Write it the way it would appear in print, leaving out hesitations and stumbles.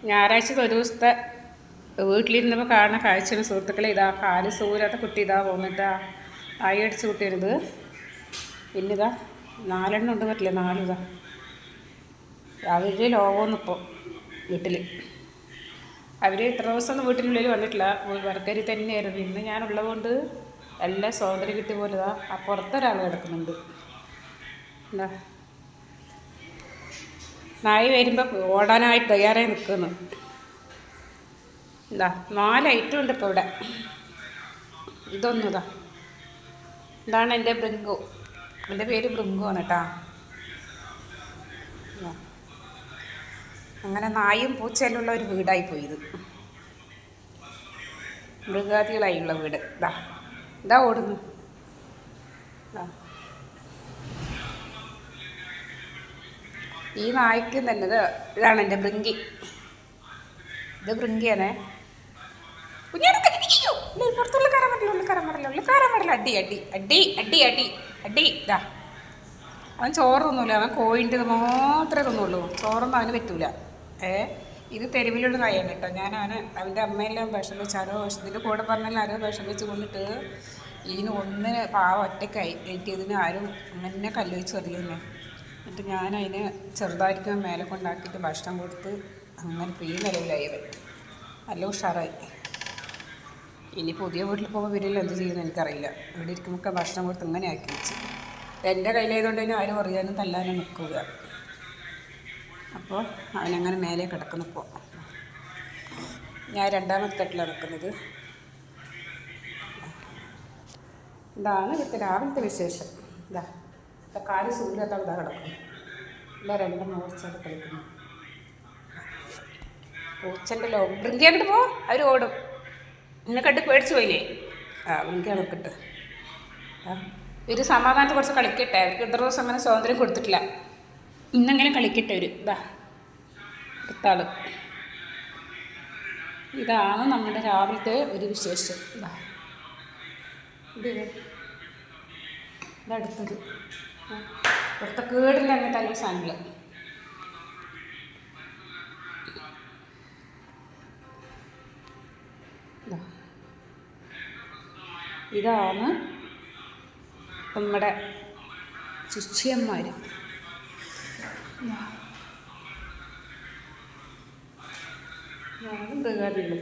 ഞായറാഴ്ച ഒരു ദിവസത്തെ വീട്ടിലിരുന്നപ്പോൾ കാണുന്ന കാഴ്ചയാണ് സുഹൃത്തുക്കളെ. ഇതാ കാല് സൂര്യാത്ത കുട്ടി ഇതാ പോകുന്നിട്ടാ ആയി അടിച്ച് കുട്ടിയരുത്. പിന്നെ ഇതാ 4 ഉണ്ട് പറ്റില്ല, 4 ഇതാ അവർ ലോകമൊന്നും വീട്ടിൽ അവർ ഇത്ര ദിവസമൊന്നും വീട്ടിനുള്ളിൽ വന്നിട്ടില്ല, വർക്കരി തന്നെയായിരുന്നു. ഇന്ന് ഞാനുള്ളത് കൊണ്ട് എല്ലാം സ്വാതന്ത്ര്യം കിട്ടിയ പോലെ ഇതാ പുറത്തൊരാൾ കിടക്കുന്നുണ്ട്. എന്താ നായി വരുമ്പോൾ ഓടാനായിട്ട് തയ്യാറായി നിൽക്കുന്നു. എന്താ 4 ഐറ്റം ഉണ്ട് ഇപ്പോൾ ഇവിടെ. ഇതൊന്നുതാ ഇതാണ് എൻ്റെ ബ്രിങ്കു. എൻ്റെ പേര് ബ്രിങ്കു ആണ് കേട്ടോ. അങ്ങനെ നായും പൂച്ചയിലുള്ള ഒരു വീടായിപ്പോയി ഇത്. മൃഗാദികളായുള്ള വീട്. ഇതാ ഓടുന്നു. ഈ നായ്ക്ക് തന്നെ ഇതാണ് എൻ്റെ ബ്രിങ്കി. ഇത് ബ്രിങ്കിയാണേ. പുറത്തുള്ള കയറാൻ പറ്റില്ല. അടി അടി അടി അടി അടി അടി. ഇതാ അവൻ ചോറ് തിന്നൂല, അവൻ കോഴിൻ്റെ മാത്രമേ തിന്നുള്ളൂ, ചോറൊന്നും അവന് പറ്റൂല. ഇത് തെരുവിലുള്ള നായാണ് കേട്ടോ. ഞാൻ അവൻ്റെ അമ്മയെല്ലാം വിഷം വെച്ച് ഇതിൻ്റെ കൂടെ പറഞ്ഞാലും ആരോ വിഷം വെച്ച് കൊണ്ടിട്ട് ഇതിന് ഒന്നിന് പാവം ഒറ്റക്കായി. എനിക്ക് ഇതിന് ആരും അങ്ങനെ കല്ല് വെച്ച് അറിയുന്നേ. എന്നിട്ട് ഞാൻ അതിന് ചെറുതായിരിക്കും മേലെ കൊണ്ടാക്കിയിട്ട് ഭക്ഷണം കൊടുത്ത് അങ്ങനെ ഈ നിലവിലായി. നല്ല ഉഷാറായി. ഇനി പുതിയ വീട്ടിൽ പോകുമ്പോൾ വരില്ല, എന്ത് ചെയ്യുമെന്ന് എനിക്കറിയില്ല. ഇവിടെ ഇരിക്കുമ്പോൾ ഭക്ഷണം കൊടുത്ത് ഇങ്ങനെ ആക്കി വെച്ച് എൻ്റെ കയ്യിലായതുകൊണ്ട് തന്നെ ആരും അറിയാനും തല്ലാനും നിൽക്കുക. അപ്പോൾ അവനങ്ങനെ മേലെ കിടക്കുന്നപ്പോൾ ഞാൻ 2ാമത്തെ തട്ടിലാണ് നിൽക്കുന്നത്. ഇതാണ് ഇവിടുത്തെ രാവിലത്തെ വിശേഷം. ഇതാ കാല് സൂര്യാത്താണ് ഇതാ കിടക്കുന്നു. ഇല്ല 2 മോർച്ചാണ് കളിക്കുന്നു. പൂച്ചൻ്റെ ബ്രിങ്കി അങ്ങോട്ട് പോ, അവർ ഓടും. എന്നെ കണ്ട് പേടിച്ച് പോയില്ലേ? ബ്രിങ്കി നിൽക്കട്ടെ. ഒരു സമാധാനത്തെ കുറച്ച് കളിക്കട്ടെ. അവർക്ക് ഇത്ര ദിവസം അങ്ങനെ സ്വാതന്ത്ര്യം കൊടുത്തിട്ടില്ല. ഇന്നങ്ങനെ കളിക്കട്ടെ അവർ. അടുത്താൾ. ഇതാണ് നമ്മുടെ രാവിലത്തെ ഒരു വിശേഷം. ഇതടുത്തത് ഇവിടുത്തെ കേടില്ല അങ്ങനത്തെ നല്ല സാധനങ്ങൾ. ഇതാണ് നമ്മുടെ ശിഷ്യന്മാർ. ഞാൻ മൃഗാദികൾ.